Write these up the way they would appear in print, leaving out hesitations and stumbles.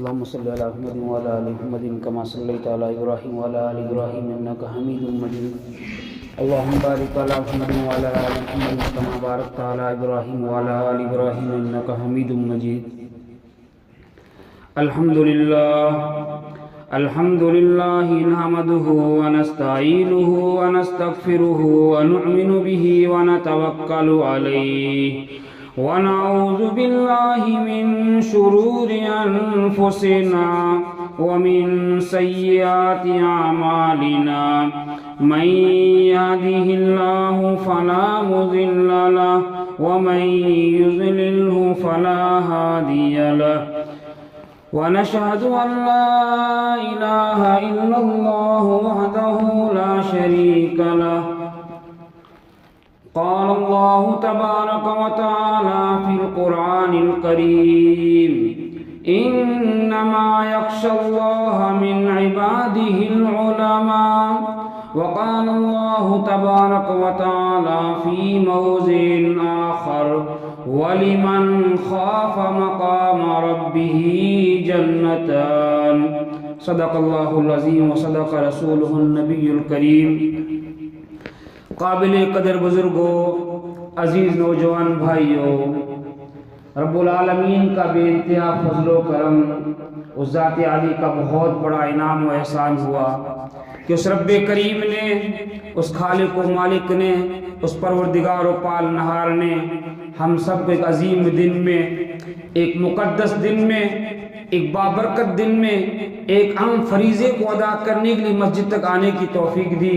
اللهم صل على محمد وعلى ال محمد كما صليت على ابراهيم وعلى ال ابراهيم انك حميد مجيد. اللهم بارك على محمد وعلى ال محمد كما باركت على ابراهيم وعلى ال ابراهيم انك حميد مجيد. الحمد لله نحمده ونستعينه ونستغفره ونؤمن به ونتوكل عليه ونعوذ بالله من شرور أنفسنا ومن سيئات أعمالنا. من يهده الله فلا مضل له ومن يضلله فلا هادي له. ونشهد أن لا إله إلا الله وحده لا شريك له. قال الله تبارك وتعالى في القرآن الكريم: إنما يخشى الله من عباده العلماء. وقال الله تبارك وتعالى في موضع آخر: ولمن خاف مقام ربه جنتان. صدق الله العظيم وصدق رسوله النبي الكريم. قابل قدر بزرگوں، عزیز نوجوان بھائیوں، رب العالمین کا بے انتہا فضل و کرم، اس ذات عالی کا بہت بڑا انعام و احسان ہوا کہ اس رب کریم نے، اس خالق و مالک نے، اس پروردگار و پال نہار نے ہم سب کو ایک عظیم دن میں، ایک مقدس دن میں، ایک بابرکت دن میں ایک اہم فریضے کو ادا کرنے کے لیے مسجد تک آنے کی توفیق دی.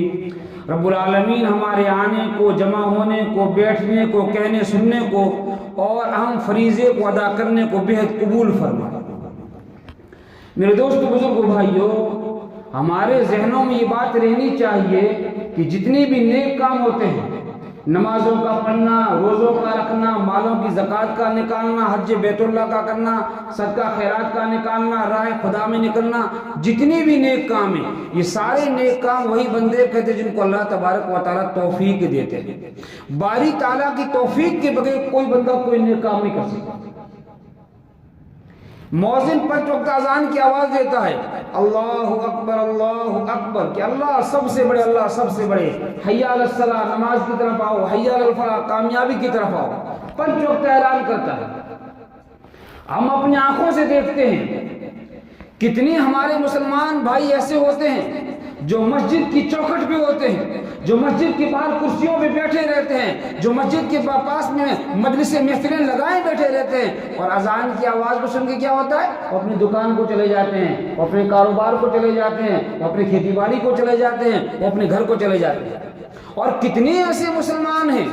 رب العالمین ہمارے آنے کو، جمع ہونے کو، بیٹھنے کو، کہنے سننے کو اور اہم فریضے کو ادا کرنے کو بہت قبول فرمائے. میرے دوستو، بزرگو، بھائیو، ہمارے ذہنوں میں یہ بات رہنی چاہیے کہ جتنے بھی نیک کام ہوتے ہیں، نمازوں کا پڑھنا، روزوں کا رکھنا، مالوں کی زکوٰۃ کا نکالنا، حج بیت اللہ کا کرنا، صدقہ خیرات کا نکالنا، راہ خدا میں نکلنا، جتنے بھی نیک کام ہیں، یہ سارے نیک کام وہی بندے کہتے ہیں جن کو اللہ تبارک و تعالیٰ توفیق دیتے ہیں. باری تعالیٰ کی توفیق کے بغیر کوئی بندہ کوئی نیک کام نہیں کر سکتا. مؤذن 5 وقت اذان کی آواز دیتا ہے: اللہ اکبر اللہ اکبر، کہ اللہ سب سے بڑے، اللہ سب سے بڑے. حی علی الصلاۃ، نماز کی طرف آؤ. حی علی الفلاح، کامیابی کی طرف آؤ. 5 وقت اعلان کرتا ہے. ہم اپنی آنکھوں سے دیکھتے ہیں کتنی ہمارے مسلمان بھائی ایسے ہوتے ہیں جو مسجد کی چوکھٹ پہ ہوتے ہیں، جو مسجد کے باہر کرسیوں پہ بیٹھے رہتے ہیں، جو مسجد کے پاس میں مجلس محفلیں لگائے بیٹھے رہتے ہیں، اور اذان کی آواز کو سن کے کیا ہوتا ہے؟ وہ اپنی دکان کو چلے جاتے ہیں، وہ اپنے کاروبار کو چلے جاتے ہیں، وہ اپنی کھیتی باڑی کو چلے جاتے ہیں، وہ اپنے گھر کو چلے جاتے ہیں. اور کتنے ایسے مسلمان ہیں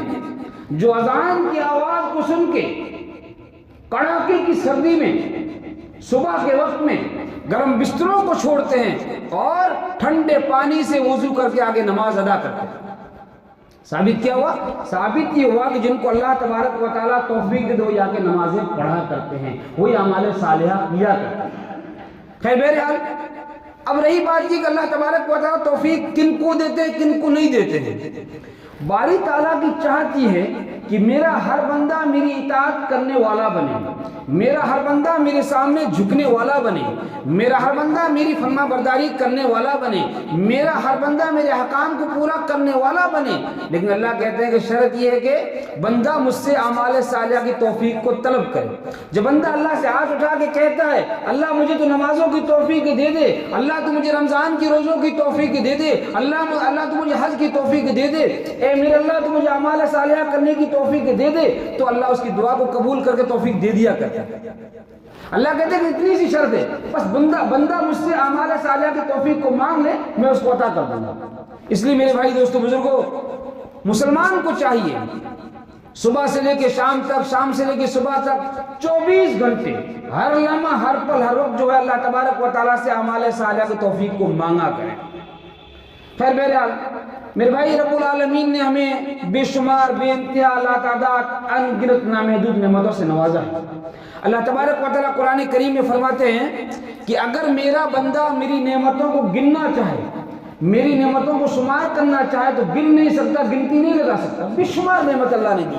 جو اذان کی آواز کو سن کے کڑاکے کی سردی میں، صبح کے وقت میں گرم بستروں کو چھوڑتے ہیں اور ٹھنڈے پانی سے وضو کر کے آگے نماز ادا کرتے ہیں. ثابت کیا ہوا؟ ثابت یہ ہوا کہ جن کو اللہ تبارک و تعالیٰ توفیق دے دو یا کے نمازیں پڑھا کرتے ہیں، وہی اعمال صالحہ کیا کرتے ہیں. خیر، بہرحال اب رہی بات یہ کہ اللہ تبارک و تعالیٰ توفیق کن کو دیتے ہیں، کن کو نہیں دیتے ہیں. باری تعالیٰ کی چاہت یہ ہے کہ میرا ہر بندہ میری اطاعت کرنے والا بنے، میرا ہر بندہ میرے سامنے جھکنے والا بنے، میرا ہر بندہ میری فرما برداری کرنے والا بنے، میرا ہر بندہ میرے حکام کو پورا کرنے والا بنے. لیکن اللہ کہتے ہیں کہ شرط یہ ہے کہ بندہ مجھ سے اعمال صالحہ کی توفیق کو طلب کرے. جب بندہ اللہ سے ہاتھ اٹھا کے کہتا ہے: اللہ مجھے تو نمازوں کی توفیق دے دے، اللہ تو مجھے رمضان کی روزوں کی توفیق دے دے، اللہ تو مجھے حج کی توفیق دے دے، اے میرے اللہ تو مجھے اعمال صالحہ کرنے کی توفیق دے دے، تو اللہ اس کی دعا کو قبول کر کے توفیق دے دیا کرتا ہے. اللہ کہتے ہیں کہ اتنی سی شرط ہے، بس بندہ مجھ سے اعمال صالحہ کی توفیق کو مانگ لے، میں اس کو عطا کر دوں گا. اس لیے میرے بھائی، دوستو، بزرگوں، مسلمان کو چاہیے صبح سے لے کے شام تک، شام سے لے کے صبح تک 24 گھنٹے، ہر لمحہ، ہر پل، ہر وقت جو ہے اللہ تبارک و تعالیٰ سے اعمال صالحہ کی توفیق کو مانگا کریں. خیر، بہرحال میرے بھائی، رب العالمین نے ہمیں بے شمار، بے انتہا، لا تعداد، ان گنت نامحدود نعمتوں سے نوازا ہے. اللہ تبارک و تعالیٰ قرآن کریم میں فرماتے ہیں کہ اگر میرا بندہ میری نعمتوں کو گننا چاہے، میری نعمتوں کو شمار کرنا چاہے تو گن نہیں سکتا، گنتی نہیں لگا سکتا. بے شمار نعمت اللہ نے دی.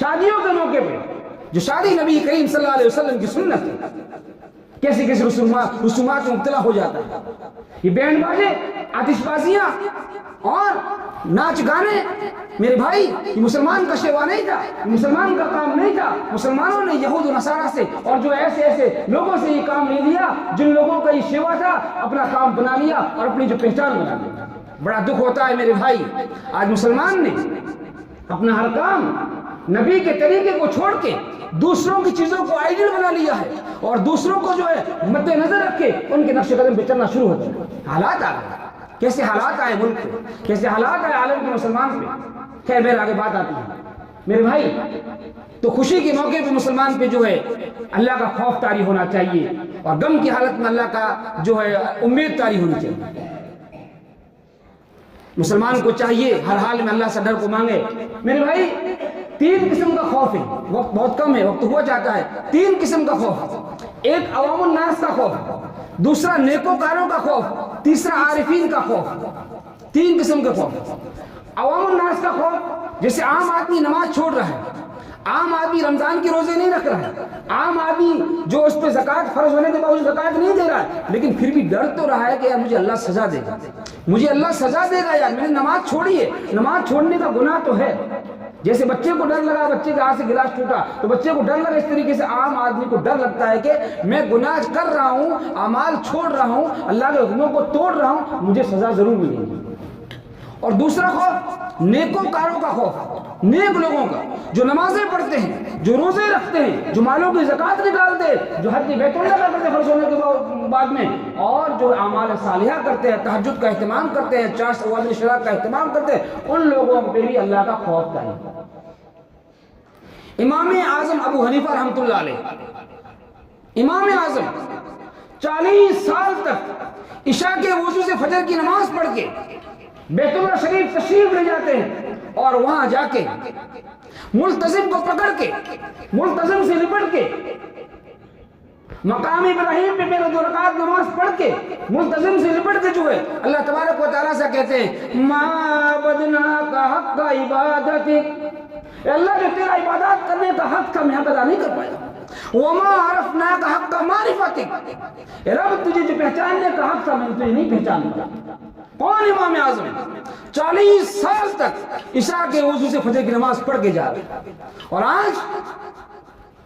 شادیوں کے موقع پہ جو شادی نبی کریم صلی اللہ علیہ وسلم کی سنت ہے، کیسے کیسے رسومات میں مبتلا ہو جاتا ہے. یہ بینڈ باجے، آتش بازیاں اور ناچ گانے، میرے بھائی یہ مسلمان کا شیوا نہیں تھا، یہ مسلمان کا کام نہیں تھا. مسلمانوں نے یہود و نصارہ سے اور جو ایسے لوگوں سے یہ کام نہیں لیا جن لوگوں کا یہ شیوا تھا، اپنا کام بنا لیا اور اپنی جو پہچان بنا لیا. بڑا دکھ ہوتا ہے میرے بھائی، آج مسلمان نے اپنا ہر کام نبی کے طریقے کو چھوڑ کے دوسروں کی چیزوں کو آئیڈیل بنا لیا ہے اور دوسروں کو جو ہے مد نظر رکھ کے ان کے نقش قدم پہ چلنا شروع ہوتا ہے. حالات آ گئے، کیسے حالات آئے ملک پہ، کیسے حالات آئے عالم کے مسلمان پہ. خیر میرے آگے بات آتی ہے میرے بھائی. تو خوشی کے موقع پہ مسلمان پہ جو ہے اللہ کا خوف طاری ہونا چاہیے اور غم کی حالت میں اللہ کا جو ہے امید طاری ہونی چاہیے. مسلمان کو چاہیے ہر حال میں اللہ سے ڈر کو مانگے. میرے بھائی 3 قسم کا خوف ہے، وقت بہت کم ہے، وقت ہوا جاتا ہے. 3 قسم کا خوف، ایک عوام الناس کا خوف، دوسرا نیکوکاروں کا خوف، تیسرا عارفین کا خوف. 3 قسم کے خوف. عوام الناس کا خوف، جیسے عام آدمی نماز چھوڑ رہا ہے، عام آدمی رمضان کے روزے نہیں رکھ رہا ہے، عام آدمی جو اس پہ زکوٰۃ فرض ہونے کے باوجود زکوٰۃ نہیں دے رہا ہے، لیکن پھر بھی ڈر تو رہا ہے کہ یار مجھے اللہ سزا دے گا، مجھے اللہ سزا دے گا، یار میں نے نماز چھوڑی ہے. نماز چھوڑنے کا گناہ تو ہے. جیسے بچے کو ڈر لگا، بچے کے ہاتھ سے گلاس ٹوٹا تو بچے کو ڈر لگا، اس طریقے سے عام آدمی کو ڈر لگتا ہے کہ میں گناہ کر رہا ہوں، اعمال چھوڑ رہا ہوں، اللہ کے حکموں کو توڑ رہا ہوں، مجھے سزا ضرور ملے گی. اور دوسرا خوف نیکوکاروں کا خوف، نیک لوگوں کا جو نمازیں پڑھتے ہیں، جو روزے رکھتے ہیں، جو مالوں کی زکوٰۃ نکالتے ہیں، جو حج بیت اللہ کرتے ہیں فرض ہونے کے بعد میں، اور جو اعمال صالحہ کرتے ہیں، تہجد کا اہتمام کرتے ہیں، 4 سوال شراب کا اہتمام کرتے ہیں، ان لوگوں پہ بھی اللہ کا خوف ہے. امام اعظم ابو حنیفہ رحمۃ اللہ علیہ، امام اعظم 40 سال تک عشاء کے وضو سے فجر کی نماز پڑھ کے بیت اللہ شریف تشریف لے جاتے ہیں اور وہاں جا کے ملتزم کو پکڑ کے، ملتزم سے لپٹ کے، مقام ابراہیم پہ پہلے 2 رکعت نماز پڑھ کے ملتزم سے لپٹ کے جو ہے اللہ تبارک و تعالیٰ سے کہتے ہیں ما عبدناک حق عبادتک، اللہ جو تیرا عبادات کرنے کا حق تھا میں حق ادا نہیں کر پایا. وما عرفناک حق معرفتک، رب تجھے جو پہچاننے کا حق تھا میں تجھے نہیں پہچان پایا. کون امام اعظم 40 سال تک عشاء کے وضو سے فجر کی نماز پڑھ کے جا رہے، اور آج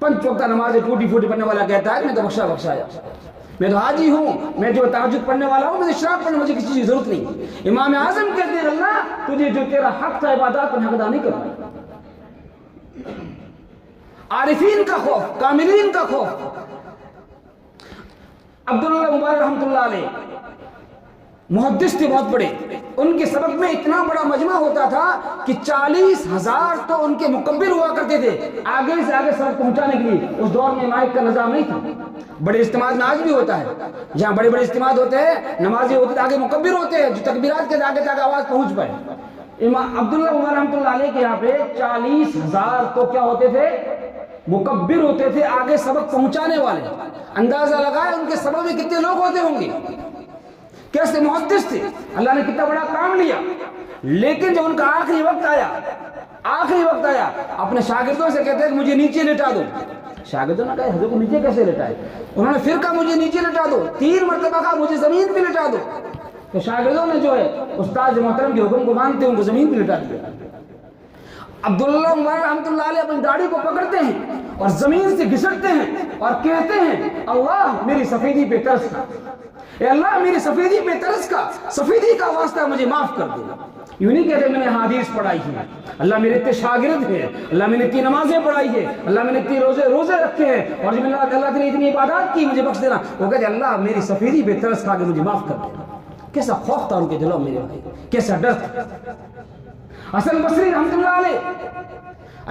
5 وقتہ نمازیں ٹوٹی پھوٹی پڑھنے والا کہتا ہے میں تو بخشایا، میں تو حاجی ہوں، میں جو تہجد پڑھنے والا ہوں، میں تو شراب پڑھنے، مجھے کسی چیز کی ضرورت نہیں. امام اعظم کہتے ہیں اللہ تجھے جو تیرا حق تھا عبادات کو ادا نہیں کر پایا. عارفین کا خوف، کاملین کا خوف. عبداللہ مبارک رحمۃ اللہ علیہ محدث تھے بہت بڑے، ان کے سبق میں اتنا بڑا مجمع ہوتا تھا کہ 40,000 تو ان کے مکبر ہوا کرتے تھے آگے سے آگے سبق پہنچانے کے لیے. اس دور میں مائک کا نظام نہیں تھا. بڑے اجتماعات میں آج بھی ہوتا ہے، جہاں بڑے بڑے اجتماعات ہوتے ہیں، نمازیں ہوتی ہیں، آگے مکبر ہوتے ہیں جو تکبیرات کے آگے تک آواز پہنچ پائے. عبداللہ عمر رحمۃ اللہ علیہ کے یہاں پہ 40,000 تو کیا ہوتے تھے؟ مکبر ہوتے تھے، آگے سبق پہنچانے والے. اندازہ لگائے ان کے سبق میں کتنے لوگ ہوتے ہوں گے، کیسے محدث تھے. اللہ نے کتنا بڑا کام لیا. لیکن جب ان کا آخری وقت آیا اپنے شاگردوں سے کہتے ہیں کہ مجھے نیچے لٹا دو. شاگردوں نے کہا حضرت کو نیچے کیسے لٹائے؟ انہوں نے پھر کہا مجھے نیچے لٹا دو. 3 مرتبہ کہا مجھے زمین پہ لٹا دو. تو شاگردوں نے جو ہے استاد محترم کے حکم کو مانتے ہیں ان کو زمین پہ لٹا دیا. عبداللہ عمر رحمۃ اللہ علیہ اپنی داڑھی کو پکڑتے ہیں اور زمین سے گھسٹتے ہیں اور کہتے ہیں اللہ میری سفیدی پہ ترس کر، اے اللہ میری سفیدی پہ ترس کا، سفیدی کا واسطہ مجھے معاف کر دے. یوں نہیں کہتے میں نے حدیث پڑھائی ہے، اللہ میرے اتنے شاگرد ہیں، اللہ میں نے اتنی نمازیں پڑھائی ہے، اللہ میں نے اتنے روزے رکھے ہیں، اور جب اللہ نے اتنی عبادات کی مجھے بخش دینا. وہ کہتے اللہ میری سفیدی پہ ترس کھا کے مجھے معاف کر دینا. کیسا خوف تھا ان کے دلوں میرے بھائی، کیسا ڈر تھا. حسن بصری رحمۃ اللہ علیہ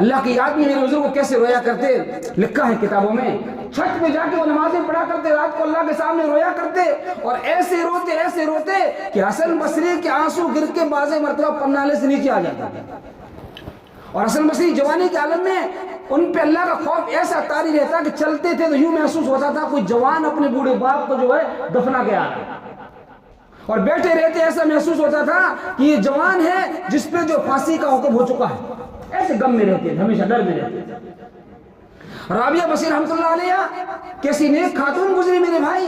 اللہ کی یاد میں میرے بزرگ کو کیسے رویا کرتے، لکھا ہے کتابوں میں. چھت پہ جا کے وہ نمازیں پڑھا کرتے، رات کو اللہ کے سامنے رویا کرتے اور ایسے روتے کہ حسن بصری کے آنسو گر کے بعض مرتبہ پنالے سے نیچے آ جاتا. اور حسن بصری جوانی کے عالم میں ان پہ اللہ کا خوف ایسا طاری رہتا کہ چلتے تھے تو یوں محسوس ہوتا تھا کوئی جوان اپنے بوڑھے باپ کو جو ہے دفنا کے آ رہا ہے، اور بیٹھے رہتے ایسا محسوس ہوتا تھا کہ یہ جوان ہے جس پہ جو پھانسی کا حکم ہو چکا ہے. ایسے غم میں رہتے تھے، ہمیشہ ڈر میں رہتے تھے۔ رابعہ بصیر رحمۃ اللہ علیہ کیسی نیک خاتون گزری میرے بھائی،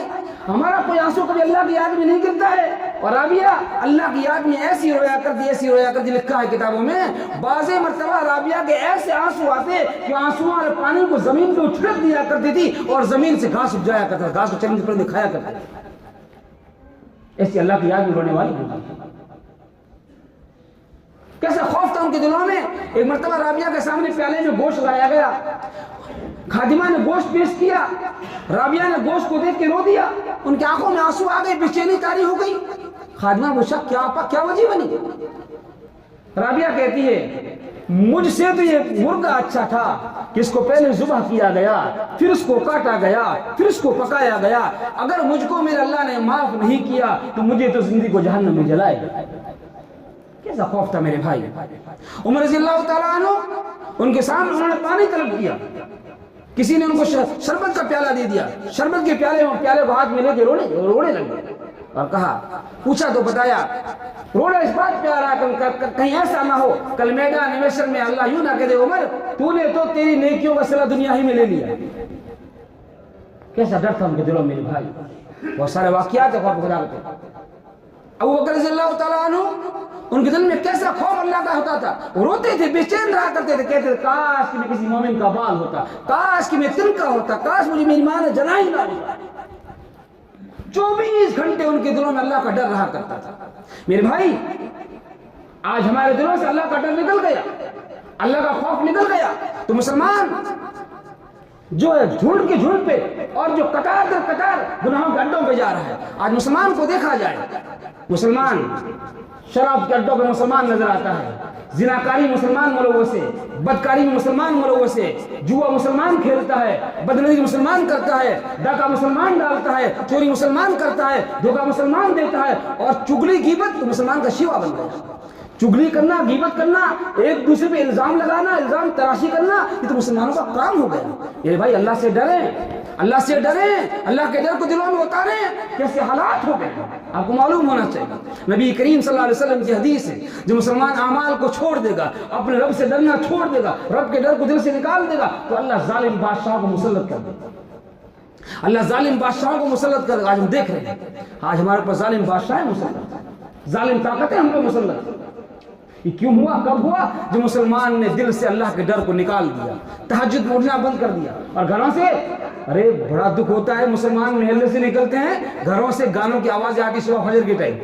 ہمارا کوئی آنسو کبھی اللہ کی یاد میں نہیں گرتا ہے، اور رابعہ اللہ کی یاد میں ایسی رویا کرتی، ایسی رویا کرتی، لکھا ہے کتابوں میں بعض مرتبہ رابعہ کے ایسے آنسو آتے کہ آنسو اور پانی کو زمین پہ اچھڑک دیا کرتی تھی اور زمین سے گھاس اگ جایا کرتا تھا، گھاس کو چرند پر دکھایا کرتا تھا، ایسی اللہ کی یاد میں رونے والی ہوتی۔ کیسا خوف تھا ان کے دلوں میں۔ ایک مرتبہ رابعہ کے سامنے پیالے میں گوشت لایا گیا، خادمہ نے گوشت پیش کیا، رابعہ نے گوشت کو دیکھ کے رو دیا، ان کی آنکھوں میں آنسو آ گئے، بے چینی طاری ہو گئی۔ خادمہ نے پوچھا کیا آپا کیا وجہ بنی؟ رابعہ کہتی ہے مجھ سے تو یہ مرغا اچھا تھا کہ اس کو پہلے ذبح کیا گیا، پھر اس کو کاٹا گیا، پھر اس کو پکایا گیا، اگر مجھ کو میرے اللہ نے معاف نہیں کیا تو مجھے تو زندگی کو جہنم میں جلائے گا۔ کیسا خوف تھا میرے بھائی۔ عمر رضی اللہ تعالیٰ عنہ ان کے سامنے انہوں نے پانی طلب کیا، کسی نے ان کو شربت کا پیالہ دے دیا، شربت کے پیالے کو ہاتھ میں لے کے رونے لگے اور کہا، پوچھا تو بتایا، رونا اس بات پہ آ رہا ہے کہیں ایسا نہ ہو کل میدان محشر میں اللہ یوں نہ کہے عمر تو نے تو تیری نیکیوں کا صلہ دنیا ہی میں لے لیا۔ کیسا ڈر تھا ان کے دلوں میں میرے بھائی، بہت سارے واقعات ہیں خوف خدا کے۔ ابو بکر رضی اللہ تعالیٰ عنہ ان کے دل میں کیسا خوف اللہ کا ہوتا تھا، وہ روتے تھے، بے چین رہا کرتے تھے، کہتے تھے کاش کہ میں کسی مومن کا بال ہوتا، کاش کہ میں تنکا ہوتا، کاش مجھے میری ماں نے جنا ہی نہ ہوتا۔ 24 گھنٹے ان کے دلوں میں اللہ کا ڈر رہا کرتا تھا۔ میرے بھائی آج ہمارے دلوں سے اللہ کا ڈر نکل گیا، اللہ کا خوف نکل گیا، تو مسلمان جو ہے جھنڈ کے جھنڈ پہ اور جو قطار در قطار گناہوں کے اڈوں پہ جا رہا ہے۔ آج مسلمان کو دیکھا جائے، مسلمان شراب کے اڈوں پہ مسلمان نظر آتا ہے، زناکاری مسلمان ملوث ہے، بدکاری میں مسلمان ملوث ہے، جوا مسلمان کھیلتا ہے، بدنظری مسلمان کرتا ہے، ڈاکہ مسلمان ڈالتا ہے، چوری مسلمان کرتا ہے، دھوکہ مسلمان دیتا ہے، اور چگلی غیبت تو مسلمان کا شیوا بن گیا۔ چگلی کرنا، غیبت کرنا، ایک دوسرے پہ الزام لگانا، الزام تراشی کرنا، یہ تو مسلمانوں کا کام ہو گیا۔ میرے بھائی اللہ سے ڈریں، اللہ سے ڈریں، اللہ کے ڈر کو دلوں میں اتاریں۔ کیسے حالات ہو گئے آپ کو معلوم ہونا چاہیے۔ نبی کریم صلی اللہ علیہ وسلم کی حدیث ہے، جو مسلمان اعمال کو چھوڑ دے گا، اپنے رب سے ڈرنا چھوڑ دے گا، رب کے ڈر کو دل سے نکال دے گا، تو اللہ ظالم بادشاہوں کو مسلط کر دے گا، اللہ ظالم بادشاہوں کو مسلط کر دے گا۔ آج ہم دیکھ رہے ہیں، آج ہمارے پاس ظالم بادشاہ مسلط، ظالم طاقتیں ہم پہ مسلط۔ یہ کیوں ہوا، کب ہوا؟ جو مسلمان نے دل سے اللہ کے ڈر کو نکال دیا، تہجد میں اٹھنا بند کر دیا، اور گھروں سے، ارے بڑا دکھ ہوتا ہے مسلمان محلے سے نکلتے ہیں، گھروں سے گانوں کی آواز آتی صبح فجر کے ٹائم،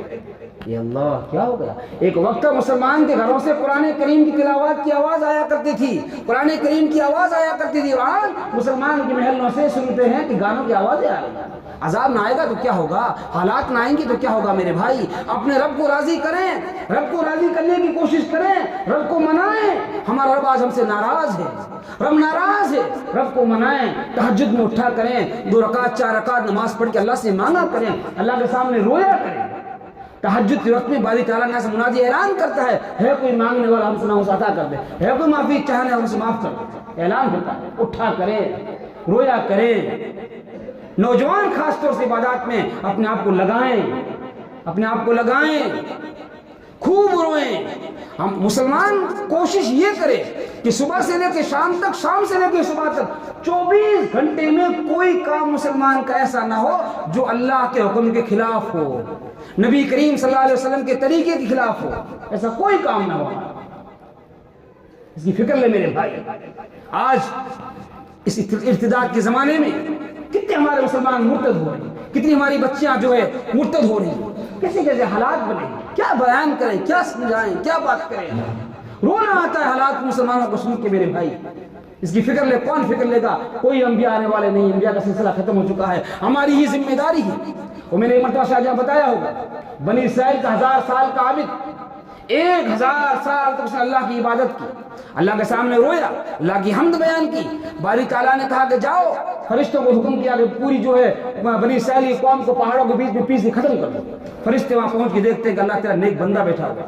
یہ اللہ کیا ہو گیا۔ ایک وقت مسلمان کے گھروں سے قرآن کریم کی تلاوت کی آواز آیا کرتی تھی، قرآن کریم کی آواز آیا کرتی تھی، آج مسلمان کے محلوں سے سنتے ہیں کہ گانوں کی آوازیں آ رہی ہیں۔ عذاب نہ آئے گا تو کیا ہوگا، حالات نہ آئیں گے تو کیا ہوگا میرے بھائی۔ اپنے رب کو راضی کریں، رب کو راضی کرنے کی کوشش کریں، رب کو منائیں۔ ہمارا رب آج ہم سے ناراض ہے، رب ناراض ہے، رب کو منائیں، تہجد میں اٹھا کریں، 2 رکعت 4 رکعت نماز پڑھ کے اللہ سے مانگا کریں، اللہ کے سامنے رویا کریں۔ تہجد کے وقت میں باری تعالیٰ نے منادی اعلان کرتا ہے کوئی مانگنے والا ہم سے نہ عطا کر دے، ہے کوئی معافی چاہنے ہم سے معاف کر دے، اعلان ہوتا ہے، اٹھا کریں، رویا کریں۔ نوجوان خاص طور سے عبادات میں اپنے آپ کو لگائیں، اپنے آپ کو لگائیں، خوب روئیں۔ ہم مسلمان کوشش یہ کرے کہ صبح سے لے کے شام تک، شام سے لے کے صبح تک 24 گھنٹے میں کوئی کام مسلمان کا ایسا نہ ہو جو اللہ کے حکم کے خلاف ہو، نبی کریم صلی اللہ علیہ وسلم کے طریقے کے خلاف ہو، ایسا کوئی کام نہ ہو۔ اس کی فکر لے میرے بھائی۔ آج اس ارتداد کے زمانے میں کتنے ہمارے مسلمان مرتد ہو رہے ہیں، کتنی ہماری بچیاں جو ہے مرتد ہو رہی ہیں، کیسے کیسے حالات بنے، کیا بیان کریں، کیا سمجھائیں، کیا بات کریں۔ رونا آتا ہے حالات مسلمانوں کو سن کے میرے بھائی۔ اس کی فکر لے، کون فکر لے گا؟ کوئی انبیاء آنے والے نہیں، انبیاء کا سلسلہ ختم ہو چکا ہے، ہماری ہی ذمہ داری ہے۔ وہ میں نے ایک مرتبہ شاہ جہاں بتایا ہوگا، بنی اسرائیل کا 1000 سال کا عابد 1000 سال تک اس نے اللہ کی عبادت کی، اللہ کے سامنے رویا، اللہ کی حمد بیان کی۔ باری تعالیٰ نے کہا کہ جاؤ، فرشتوں کو حکم کیا کہ پوری جو ہے بنی اسرائیلی قوم کو پہاڑوں کے بیچ میں پیس کے ختم کر دو۔ فرشتے وہاں پہنچ کے دیکھتے ہیں کہ اللہ تیرا نیک بندہ بیٹھا ہوا،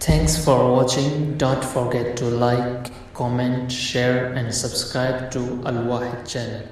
Thanks for watching. Don't forget to like, comment, share and subscribe to Al Wahid channel.